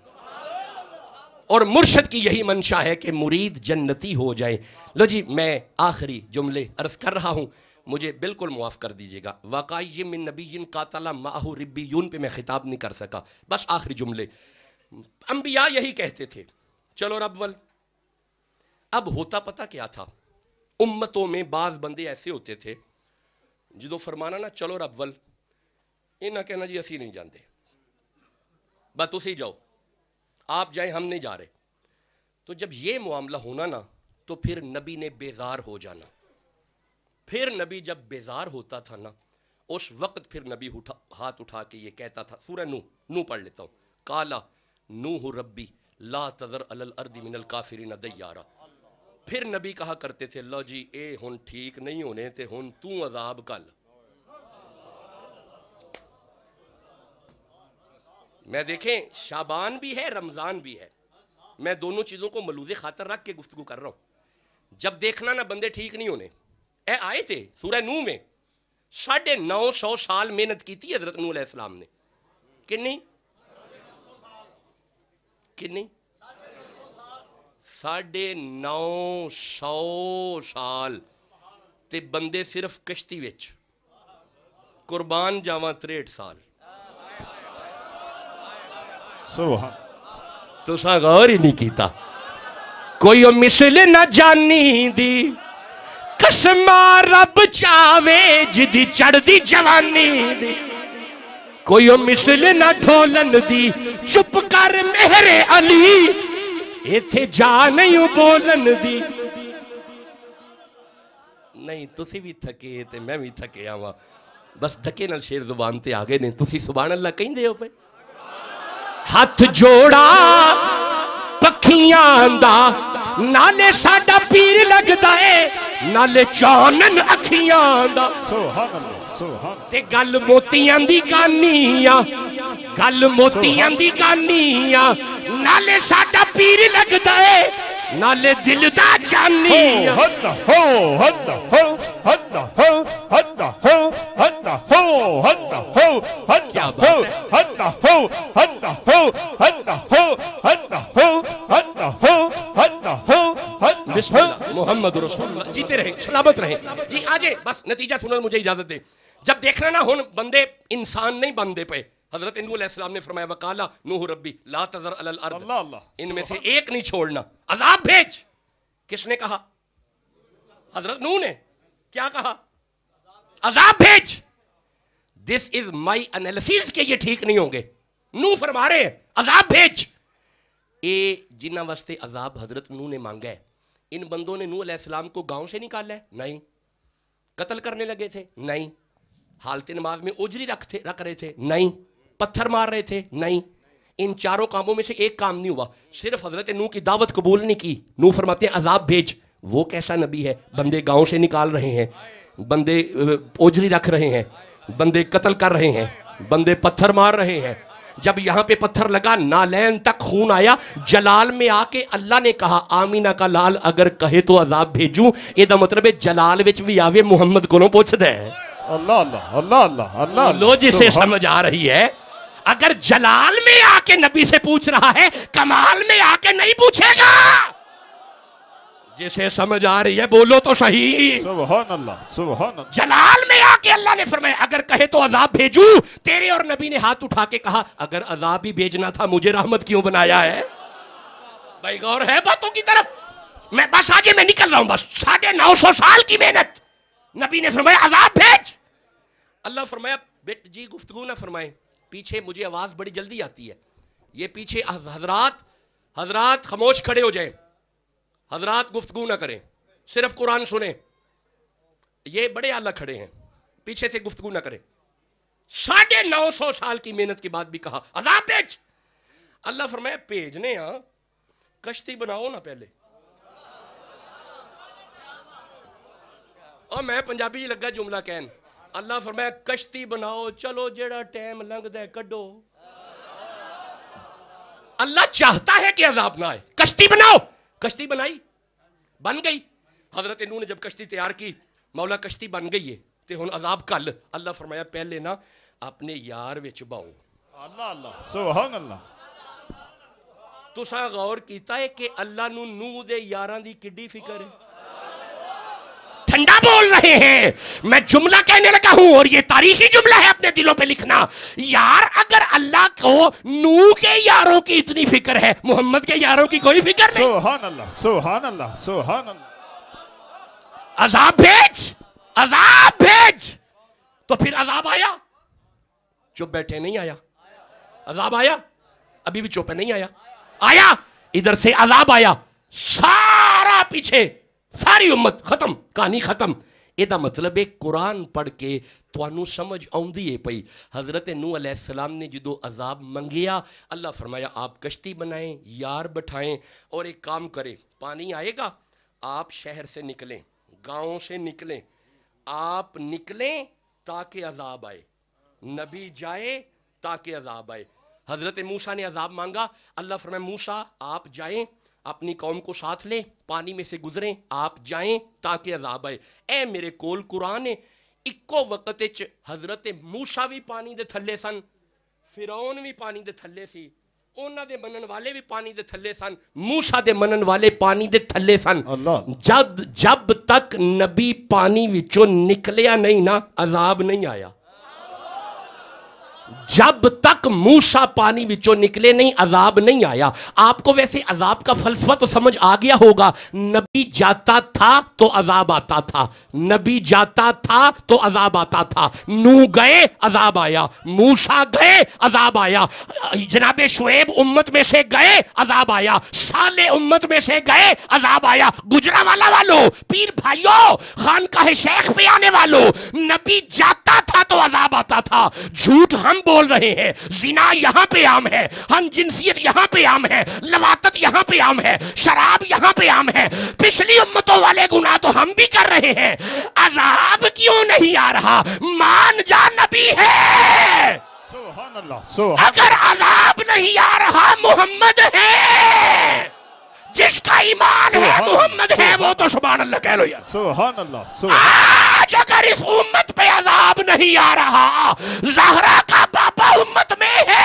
اور مرشد کی یہی منشا ہے کہ مرید جنتی ہو جائے۔ لو جی میں آخری جملے عرض کر رہا ہوں، مجھے بالکل معاف کر دیجئے گا، وَقَيِّم مِّن نَبِيٍّ قَاتَلَ مَعَهُ رِبِّيُّونَ پہ میں خطاب نہیں کر سکا، بس آخری جملے۔ انبیاء یہی کہتے تھے چلو رب ول۔ اب ہوتا پتہ کیا تھا، امتوں میں بعض بندے ایسے ہوتے تھے جدو فرمانا نا چلو رب ول، انہاں کہنا جی اسی نہیں جاندے، بس اسی جاؤ، آپ جائیں ہم نہیں جا رہے۔ تو جب یہ معاملہ ہونا نا تو پھر نبی نے بیزار ہو جانا۔ پھر نبی جب بیزار ہوتا تھا نا، اس وقت پھر نبی ہاتھ اٹھا کے یہ کہتا تھا، سورہ نوح پڑھ لیتا ہوں، قَالَ نُوحُ رَبِّ لَا تَذَرْ عَلَى الْأَرْضِ مِنَ الْكَافِرِينَ دَيَّارًا۔ پھر نبی کہا کرتے تھے لو جی اے ہن ٹھیک نہیں ہونے تے ہن تو عذاب کل۔ میں دیکھیں شعبان بھی ہے رمضان بھی ہے، میں دونوں چیزوں کو ملوذ خاطر رکھ کے گفتگو کر رہا ہوں۔ جب دیکھنا نا بندے ٹھیک نہیں ہونے، اے آئے تھے سورہ نوح میں 950 سال محنت کی تھی حضرت نوح علیہ السلام نے، کنی 950 سال تے بندے صرف کشتی وچ قربان جاواں 63 سال سبحان تساں غور ہی نہیں کیتا کوئی مثل نہ جانی دی قسمہ رب چاوے جدی چڑھ دی جوانی دی کوئی مثل نہ ڈھولن دی چپ کر مہر علی ایتھے جا نہیں بولن دی نہیں تسی بھی تھکے تے میں بھی تھکے آواں بس دھکے نال شیر زبان تے آگے نے تسی سبحان اللہ کہیں دے ہو پہ ہاتھ جوڑا پکھیاں دا نالے ساڈا پیر لگدا ہے نالے چانن اکھیاں دا سبحان اللہ سبحان تے گل موتیاں دی گانیاں گل موتیاں دی گانیاں نالے ساڈا پیر لگدا ہے نالے دل دا جانیاں ہدا ہو ہدا ہو ہدا ہو ہدا ہو ہدا ہو ہدا ہو کیا ہدا بات ہو ہے ہدا ہو ہدا ہو ہدا ہو ہدا ہو ہدا ہو ہدا ہو بسم اللہ محمد رسول اللہ جیتے رہیں سلامت رہیں جی آجے بس نتیجہ سنن مجھے اجازت دے جب دیکھنا نا ہون بندے انسان نہیں بندے پہ حضرت نوح علیہ السلام نے فرمایا وقالا نوح ربی لا تذر علی الارض اللہ اللہ ان میں سے ایک نہیں چھوڑنا عذاب بھیج کس نے کہا حضرت نوح نے کیا کہا عذاب بھیج دس از مائی انالیسز کہ یہ ٹھیک نہیں ہوں گے نوح فرما رہے ہیں عذاب بھیج اے جنہ واسطے عذاب حضرت نوح نے مانگا ہے ان بندوں نے نوح علیہ السلام کو گاؤں سے نکالا ہے نہیں قتل کرنے لگے تھے نہیں حالت نماز میں اوجری رکھ رہے تھے نہیں پتھر مار رہے تھے نہیں ان چاروں کاموں میں سے ایک کام نہیں ہوا صرف حضرت نوح کی دعوت قبول نہیں کی نوح فرماتے ہیں عذاب بھیج وہ کیسا نبی ہے بندے گاؤں سے نکال رہے ہیں بندے اوجری رکھ رہے ہیں بندے قتل کر رہے ہیں بندے پتھر مار رہے ہیں جب یہاں پہ پتھر لگا نالین تک خون آیا جلال میں آ کے اللہ نے کہا آمینہ کا لال اگر کہے تو عذاب بھیجوں یہ دا مطلب ہے جلال وچ بھی آوے محمد کو پوچھ دے اللہ اللہ اللہ اللہ اللہ لو جسے سمجھ آ رہی ہے اگر جلال میں آ کے نبی سے پوچھ رہا ہے کمال میں آ کے نہیں پوچھے گا جسے سمجھ آ رہی ہے بولو تو صحیح سبحان اللہ سبحان اللہ جلال میں آ کے اللہ نے فرمایا اگر کہے تو عذاب بھیجوں تیرے اور نبی نے ہاتھ اٹھا کے کہا اگر عذاب ہی بھیجنا تھا مجھے رحمت کیوں بنایا ہے بھائی غور ہے باتوں کی طرف میں بس آگے میں نکل رہا ہوں بس 950 سال کی محنت نبی نے فرمایا عذاب بھیج اللہ فرمایا جی گفتگو نہ فرمائیں پیچھے مجھے آواز بڑی جلدی آتی ہے یہ پیچھے حضرات خاموش کھڑے ہو جائیں حضرات گفتگو نہ کریں صرف قرآن سنیں یہ بڑے اعلیٰ کھڑے ہیں پیچھے سے گفتگو نہ کریں 950 سال کی محنت کے بعد بھی کہا عذاب بھیج اللہ فرمایا بھیجنے ہاں کشتی بناؤ نا پہلے اور میں پنجابی لگا جملہ کہن اللہ فرمایا کشتی بناؤ چلو جیڑا ٹائم لنگ دے کڈو اللہ چاہتا ہے کہ عذاب نہ آئے کشتی بناؤ کشتی بنائی بن گئی حضرت نوح نے جب کشتی تیار کی مولا کشتی بن گئی ہے تے ہن عذاب کل اللہ فرمایا پہلے نا اپنے یار وچ باؤ اللہ اللہ سبحان اللہ تساں غور کیتا ہے کہ اللہ نو نوح دے یاراں دی کڈی فکر ہے ٹھنڈا بول رہے ہیں میں جملہ کہنے لگا ہوں اور یہ تاریخی جملہ ہے اپنے دلوں پہ لکھنا یار اگر اللہ کو نوح کے یاروں کی اتنی فکر ہے محمد کے یاروں کی کوئی فکر نہیں سبحان اللہ سبحان اللہ سبحان اللہ عذاب بھیج تو پھر عذاب آیا چپ بیٹھے نہیں آیا عذاب آیا ابھی بھی چپ نہیں آیا ادھر سے عذاب آیا سارا پیچھے ساری امت ختم کہانی ختم یہ مطلب ہے قرآن پڑھ کے توانو سمجھ آؤندی ہے پئی حضرت نوح علیہ السلام نے جدو عذاب منگیا اللہ فرمایا آپ کشتی بنائیں یار بٹھائیں اور ایک کام کریں پانی آئے گا آپ شہر سے نکلیں گاؤں سے نکلیں آپ نکلیں تاکہ عذاب آئے نبی جائے تاکہ عذاب آئے حضرت موسیٰ نے عذاب مانگا اللہ فرمایا موسیٰ آپ جائیں اپنی قوم کو ساتھ لیں پانی میں سے گزریں آپ جائیں تاکہ عذاب آئے اے میرے کول قرآن ہے اکو وقت حضرت موسیٰ بھی پانی دے تھلے سن فرعون بھی پانی دے تھلے سی ਉਹਨਾਂ ਦੇ ਮੰਨਣ ਵਾਲੇ ਵੀ ਪਾਣੀ ਦੇ ਥੱਲੇ ਸਨ, موسیٰ ਦੇ ਮੰਨਣ ਵਾਲੇ ਪਾਣੀ ਦੇ ਥੱਲੇ ਸਨ। ਜਬ ਤੱਕ ਨਬੀ ਪਾਣੀ ਵਿੱਚੋਂ ਨਿਕਲਿਆ ਨਹੀਂ ਨਾ عذاب نہیں آیا। جب تک موسیٰ پانی وچوں نکلے نہیں عذاب نہیں آیا۔ آپ کو ویسے عذاب کا فلسفہ تو سمجھ آ گیا ہوگا، نبی جاتا تھا تو عذاب آتا تھا، نبی جاتا تھا تو عذاب آتا تھا، نوح گئے عذاب آیا، موسیٰ گئے عذاب آیا، جناب شعیب امت میں سے گئے عذاب آیا، صالح امت میں سے گئے عذاب آیا۔ گجرانوالہ والوں، پیر بھائیوں، خانقاہ شیخ پہ آنے والوں، نبی جاتا تھا تو عذاب آتا تھا۔ جھوٹ ہم بول رہے ہیں، زنا یہاں پہ عام ہے، ہم جنسیت یہاں پہ عام ہے، لواطت یہاں پہ عام ہے، شراب یہاں پہ عام ہے، پچھلی امتوں والے گناہ تو ہم بھی کر رہے ہیں۔ عذاب کیوں نہیں آ رہا؟ مان جا نبی ہے۔ سبحان اللہ، اگر عذاب نہیں آ رہا محمد ہے، جس کا ایمان ہے محمد ہے، وہ تو سبحان اللہ کہہ لو یار۔ سبحان اللہ، آج اگر اس امت پہ عذاب نہیں آ رہا، زہرا کا پاپا امت میں ہے۔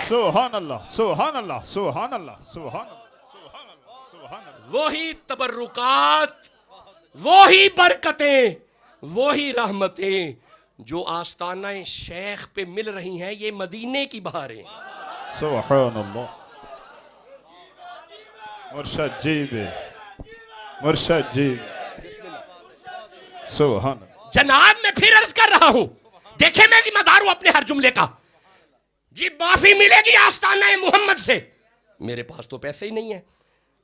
سبحان اللہ، سبحان اللہ، سبحان اللہ، سبحان اللہ، سبحان اللہ، سبحان اللہ۔ وہی تبرکات، وہی برکتیں، وہی رحمتیں جو آستانہ شیخ پہ مل رہی ہیں، یہ مدینے کی بہاریں۔ سبحان اللہ۔ مرشد جی بے، مرشد جی، سبحان اللہ۔ جناب میں پھر عرض کر رہا ہوں، دیکھیں میں ذمہ دار ہوں اپنے ہر جملے کا۔ جی معافی ملے گی آستانہ محمد سے، میرے پاس تو پیسے ہی نہیں ہیں،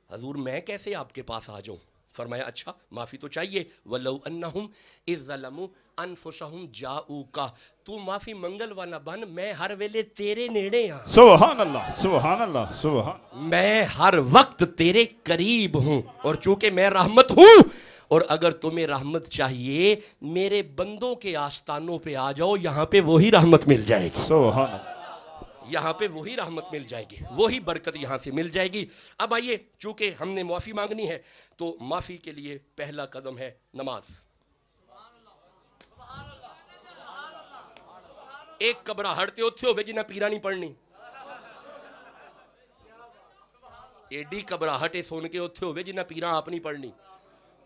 حضور میں کیسے آپ کے پاس آ جاؤں؟ فرمایا اچھا معافی تو چاہیے، وَلَوْ أَنَّهُمْ إِذْ ظَلَمُوا أَنفُسَهُمْ جَاءُوكَ، تو معافی منگل والا بن، میں ہر ویلے تیرے نیڑے ہاں۔ سبحان اللہ، سبحان اللہ، سبحان، میں ہر وقت تیرے قریب ہوں، اور چونکہ میں رحمت ہوں، اور اگر تمہیں رحمت چاہیے میرے بندوں کے آستانوں پہ آ جاؤ، یہاں پہ وہی رحمت مل جائے گی، سبحان اللہ، یہاں پہ وہی رحمت مل جائے گی، وہی برکت یہاں سے مل جائے گی۔ اب آئیے، چونکہ ہم نے معافی مانگنی ہے تو معافی کے لیے پہلا قدم ہے نماز۔ ایک قبرہ ہڑتے ہوتے ہوئے جنہیں پیرا نہیں پڑھنی، ایڈی قبرہ ہٹے سن کے ہوتے ہوئے جنہیں پیرا آپ نہیں پڑھنی،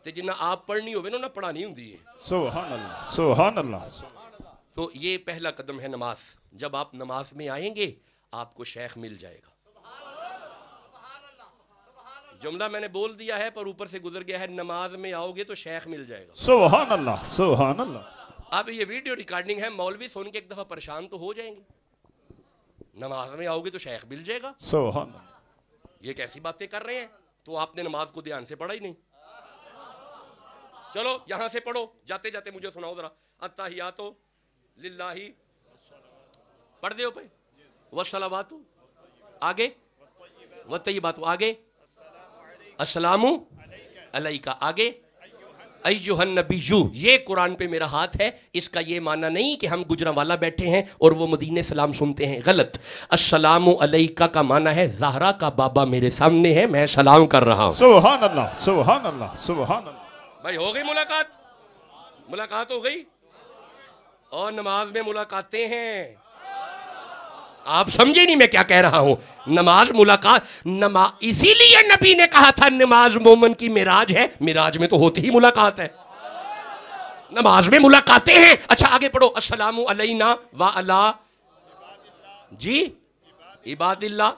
تے جنہیں آپ پڑھنی ہوئے نا پڑھانی ہوں دی۔ سبحان اللہ، سبحان اللہ۔ تو یہ پہلا قدم ہے نماز۔ جب آپ نماز میں آئیں گے آپ کو شیخ مل جائے گا۔ جملہ میں نے بول دیا ہے پر اوپر سے گزر گیا ہے، نماز میں آؤ گے تو شیخ مل جائے گا۔ سبحان اللہ، سبحان اللہ۔ اب یہ ویڈیو ریکارڈنگ ہے، مولوی سن کے ایک دفعہ پریشان تو ہو جائیں گے، نماز میں آؤ گے تو شیخ مل جائے گا، سبحان اللہ۔ یہ کیسی باتیں کر رہے ہیں؟ تو آپ نے نماز کو دھیان سے پڑھا ہی نہیں۔ چلو یہاں سے پڑھو، جاتے جاتے مجھے سناؤ ذرا، التحیات للہ، پڑھ دیو پہ، والصلوات، آگے والطیبات، آگے السلام علیکہ، آگے ایھا النبی، یہ قرآن پہ میرا ہاتھ ہے، اس کا یہ معنی نہیں کہ ہم گجرانوالہ بیٹھے ہیں اور وہ مدینے سلام سنتے ہیں، غلط۔ السلام علیکہ کا معنی ہے زہرا کا بابا میرے سامنے ہے، میں سلام کر رہا ہوں۔ سبحان اللہ، سبحان اللہ، سبحان اللہ۔ بھائی ہو گئی ملاقات ہو گئی، اور نماز میں ملاقاتیں ہیں، آپ سمجھے نہیں میں کیا کہہ رہا ہوں؟ نماز ملاقات، اسی لیے نبی نے کہا تھا نماز مومن کی معراج ہے، معراج میں تو ہوتی ہی ملاقات ہے، نماز میں ملاقاتیں ہیں۔ اچھا آگے پڑھو، السلام علینا وعلی، جی عباد اللہ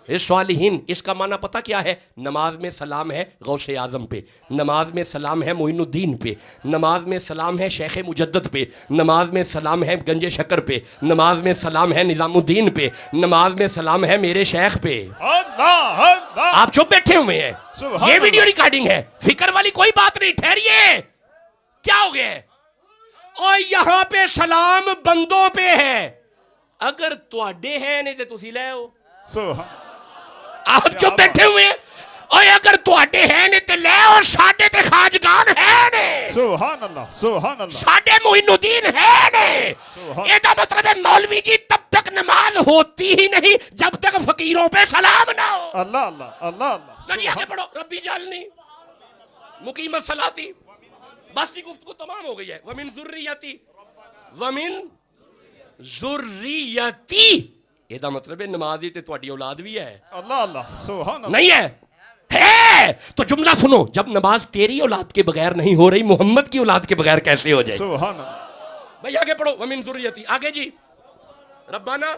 الصالحین، اس کا معنی پتہ کیا ہے؟ نماز میں سلام ہے غوث اعظم پہ، نماز میں سلام ہے معین الدین پہ، نماز میں سلام ہے شیخ مجدد پہ، نماز میں سلام ہے گنج شکر پہ، نماز میں سلام ہے نظام الدین پہ، نماز میں سلام ہے میرے شیخ پہ۔ اللہ، اللہ۔ آپ چپ بیٹھے ہوئے ہیں، یہ ویڈیو ریکارڈنگ ہے، فکر والی کوئی بات نہیں، ٹھہریے، کیا ہو گیا ہے؟ اور یہاں پہ سلام بندوں پہ ہے، اگر تواڈے ہیں نہیں تو تسی لے ہو، سبحان، آپ جو بیٹھے ہوئے ہیں، اور اگر تواڈے ہیں نے تے لے، اور ساڈے تے خواجگان ہیں نے، سبحان اللہ، سبحان اللہ۔ ساڈے معین الدین ہیں نے، یہ دا مطلب ہے مولوی جی تب تک نماز ہوتی ہی نہیں جب تک فقیروں پہ سلام نہ ہو۔ اللہ اللہ، اللہ اللہ۔ چلیے آگے پڑھو، ربی جعلنی مقیم الصلاۃ، بس یہ گفتگو تمام ہو گئی ہے۔ ومن ذریتی، ومن ذریتی، یہ مطلب ہے نماز تے تہاڈی اولاد بھی ہے. اللہ اللہ سبحان اللہ. نہیں ہے تو جملہ سنو, جب نماز تیری اولاد کے بغیر نہیں ہو رہی, محمد کی اولاد کے بغیر کیسے ہو جائے؟ سبحان اللہ. بھائی آگے پڑھو. ومن ذریتی, آگے جی. ربنا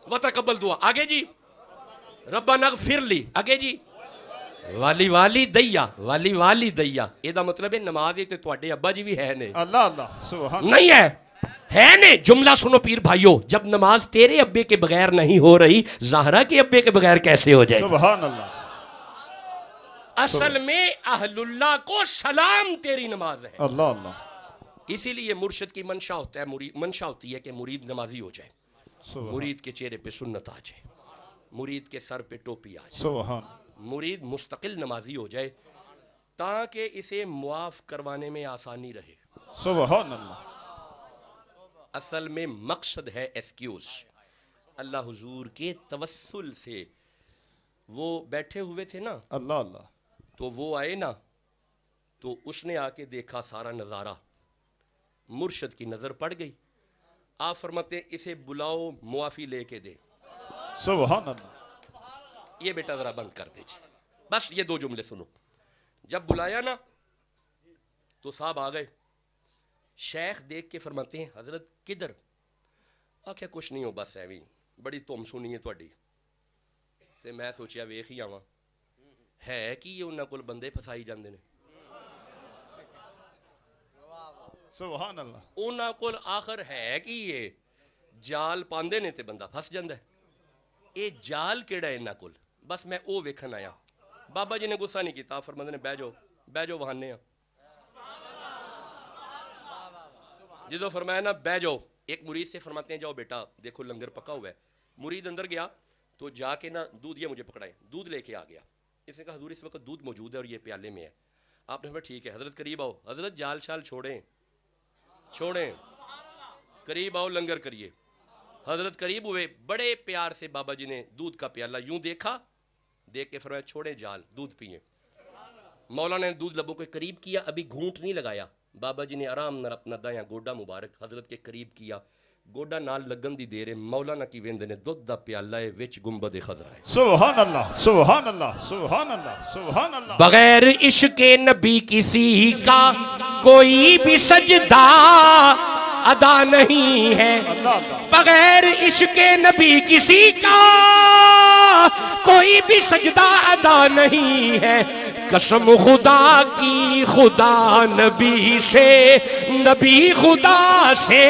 وتقبل دعا, آگے جی. ربنا اغفر لی, آگے جی. والی والی دیا, والی والی دیا. یہ مطلب ہے نماز تے تہاڈے ابا جی بھی ہے نے. اللہ اللہ سبحان اللہ. نہیں ہے نے. جملہ سنو پیر بھائیو, جب نماز تیرے ابے کے بغیر نہیں ہو رہی, زہرا کے ابے کے بغیر کیسے ہو جائے؟ سبحان اللہ. اصل میں اہل اللہ کو سلام تیری نماز ہے. اللہ اللہ. اسی لیے مرشد کی منشا ہوتا ہے, منشا ہوتی ہے کہ مرید نمازی ہو جائے, مرید کے چہرے پہ سنت آ جائے, مرید کے سر پہ ٹوپی آ جائے, سبحان. مرید مستقل نمازی ہو جائے تاکہ اسے معاف کروانے میں آسانی رہے. سبحان اللہ. اصل میں مقصد ہے ایکسکیوز. اللہ حضور کے توسل سے وہ بیٹھے ہوئے تھے نا, اللہ اللہ. تو وہ آئے نا, تو اس نے آ کے دیکھا سارا نظارہ, مرشد کی نظر پڑ گئی. آپ فرماتے اسے بلاؤ, معافی لے کے دے. سبحان اللہ. یہ بیٹا ذرا بند کر دیجئے. بس یہ دو جملے سنو. جب بلایا نا تو صاحب آ گئے. شیخ دیکھ کے فرماتے ہیں حضرت کدھر؟ آخیا کچھ نہیں ہو, بس ایویں بڑی تم سنی ہے تہاڈی. تے میں سوچیا ویکھ ہی آواں ہے کہ یہ انہاں کول بندے پھسائی جاندے نے. سبحان اللہ. انہاں کول آخر ہے کہ یہ جال پاندے نے تے بندہ پھس جاندا ہے. اے جال کیڑا ہے انہاں کول؟ بس میں او ویکھن آیا. بابا جی نے غصہ نہیں کیتا, فرماندے نے بیٹھ جاؤ وہانے ہاں. جدو فرمایا نا بیٹھ جاؤ, ایک مرید سے فرماتے ہیں جاؤ بیٹا دیکھو لنگر پکا ہوا ہے. مرید اندر گیا تو جا کے نا دودھ یہ مجھے پکڑائے, دودھ لے کے آ گیا. اس نے کہا حضور اس وقت دودھ موجود ہے اور یہ پیالے میں ہے. آپ نے فرمایا ٹھیک ہے. حضرت قریب آؤ. حضرت جال شال چھوڑیں, قریب آؤ لنگر کریے. حضرت قریب ہوئے, بڑے پیار سے بابا جی نے دودھ کا پیالہ یوں دیکھا, دیکھ کے فرمایا چھوڑیں جال, دودھ پئیں. مولانا نے دودھ لبوں کے قریب کیا, ابھی گھونٹ نہیں لگایا. بابا جی نے آرام نال اپنا دایاں گوڈا مبارک حضرت کے قریب کیا, گوڈا نال لگن دی دیر ہے. مولانا کی ویندے نے دودھ دا پیالہ ہے وچ گنبد خضرا ہے. سبحان اللہ سبحان اللہ سبحان اللہ سبحان اللہ. بغیر عشق نبی کسی کا کوئی بھی سجدہ ادا نہیں ہے. بغیر عشق نبی کسی کا کوئی بھی سجدہ ادا نہیں ہے. قسم خدا کی خدا نبی سے, نبی خدا سے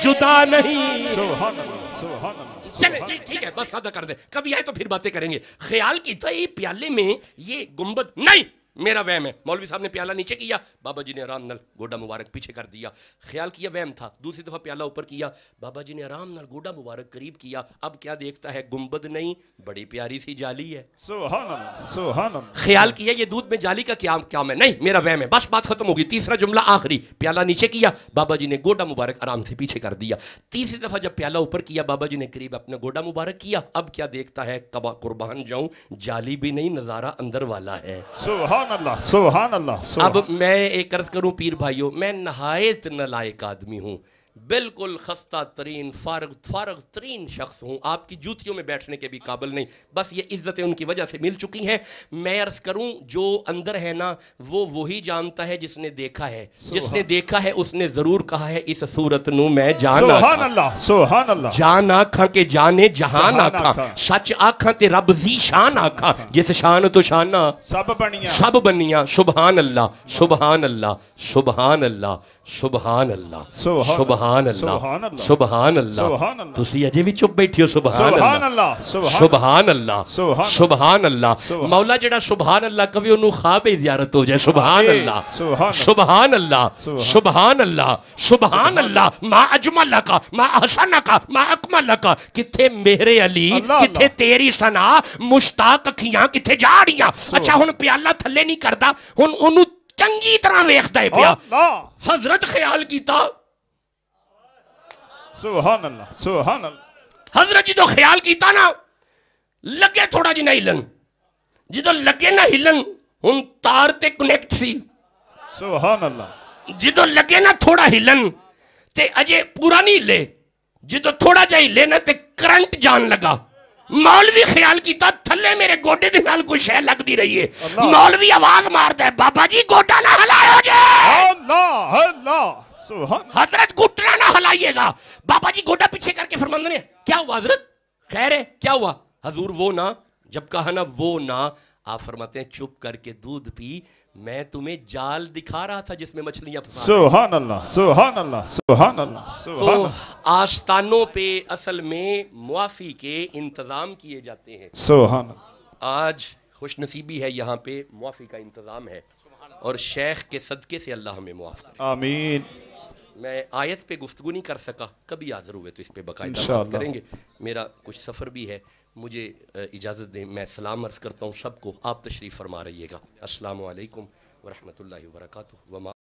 جدا نہیں. سبحان اللہ سبحان اللہ. چلے جی ٹھیک ہے, بس سادہ کر دیں, کبھی آئے تو پھر باتیں کریں گے. خیال کی تھا یہ پیالے میں یہ گنبد نہیں, میرا وہم ہے. مولوی صاحب نے پیالہ نیچے کیا, بابا جی نے آرام نال گوڈا مبارک پیچھے کر دیا. خیال کیا وہم تھا. دوسری دفعہ پیالہ اوپر کیا, بابا جی نے آرام نال گوڈا مبارک قریب کیا. اب کیا دیکھتا ہے, گنبد نہیں, بڑی پیاری سی جالی ہے. سبحان اللہ سبحان اللہ. خیال کیا یہ دودھ میں جالی کا کیا ہے, نہیں میرا وہم ہے. بس بات ختم ہوگی. تیسرا جملہ آخری, پیالہ نیچے کیا, بابا جی نے گوڈا مبارک آرام سے پیچھے کر دیا. تیسری دفعہ جب پیالہ اوپر کیا, بابا جی نے قریب اپنا گوڈا مبارک کیا. اب کیا دیکھتا ہے, قربان جاؤں, جالی بھی نہیں, نظارہ اندر والا ہے. سبحان اللہ سبحان اللہ. اب میں ایک عرض کروں پیر بھائیوں, میں نہایت نالائق آدمی ہوں, بالکل خستہ ترین فارغ ترین شخص ہوں, آپ کی جوتیوں میں بیٹھنے کے بھی قابل نہیں. بس یہ عزتیں ان کی وجہ سے مل چکی ہیں. میں عرض کروں جو اندر ہے نا وہ وہی جانتا ہے جس نے دیکھا ہے. جس نے دیکھا ہے اس نے ضرور کہا ہے اس صورت نو میں جان سبحان اللہ سبحان اللہ. جان آکھاں کے جانے جہان آکھاں, سچ آکھاں تے رب زی شان آکھاں, جس شان تو شانہ سب بنیاں. سبحان اللہ سبحان اللہ سبحان اللہ سبحان اللہ سبحان اللہ سبحان اللہ. تسی اجے بھی چپ بیٹھے ہو. سبحان اللہ سبحان اللہ سبحان اللہ. مولا جڑا سبحان اللہ کبھی انہوں خواب زیارت ہو جائے. سبحان اللہ سبحان اللہ سبحان اللہ سبحان اللہ. ما اجمل کا, ما احسن کا, ما اکمل کا. کتھے میرے علی, کتھے تیری ثنا, مشتاق اکھیاں کتھے جاڑیاں. اچھا ہن پیالہ تھلے نہیں کردا, ہن انہوں چنگی طرح ویکھدا ہے پیا. حضرت خیال کیتا, سبحان اللہ سبحان اللہ. حضرت جدو خیال کیتا نا, لگے تھوڑا جی نہ ہلن, جدو لگے نہ ہلن ہن تار تے کنیکٹ سی. سبحان اللہ. جدو لگے نہ تھوڑا ہلن تے اجے پورا نہیں ہلے, جدو تھوڑا جا ہلے نا تے کرنٹ جان لگا. مولوی خیال کیتا تھلے میرے گوڈے دے نال کوئی شے لگ دی رہی ہے. مولوی آواز مارتا ہے بابا جی گوڈا نہ ہلائیو جے. اللہ اللہ سبحان. حضرت گھٹنا نہ ہلائیے گا. بابا جی گوڈا پیچھے کر کے فرماندے نے کیا ہوا حضرت؟ خیر ہے کیا ہوا؟ حضور وہ نہ جب کہا نا وہ نہ آپ فرماتے ہیں چپ کر کے دودھ پی. میں تمہیں جال دکھا رہا تھا جس میں مچھلیاں پھنسا. سبحان اللہ سبحان اللہ سبحان اللہ سبحان تو اللہ آستانوں پہ اصل میں معافی کے انتظام کیے جاتے ہیں. سبحان اللہ. آج خوش نصیبی ہے یہاں پہ معافی کا انتظام ہے اور شیخ کے صدقے سے اللہ ہمیں معاف کرے. آمین. میں آیت پہ گفتگو نہیں کر سکا, کبھی حاضر ہوئے تو اس پہ باقاعدہ انشاءاللہ بات کریں گے. میرا کچھ سفر بھی ہے, مجھے اجازت دیں. میں سلام عرض کرتا ہوں سب کو, آپ تشریف فرما رہیے گا. السلام علیکم ورحمۃ اللہ وبرکاتہ.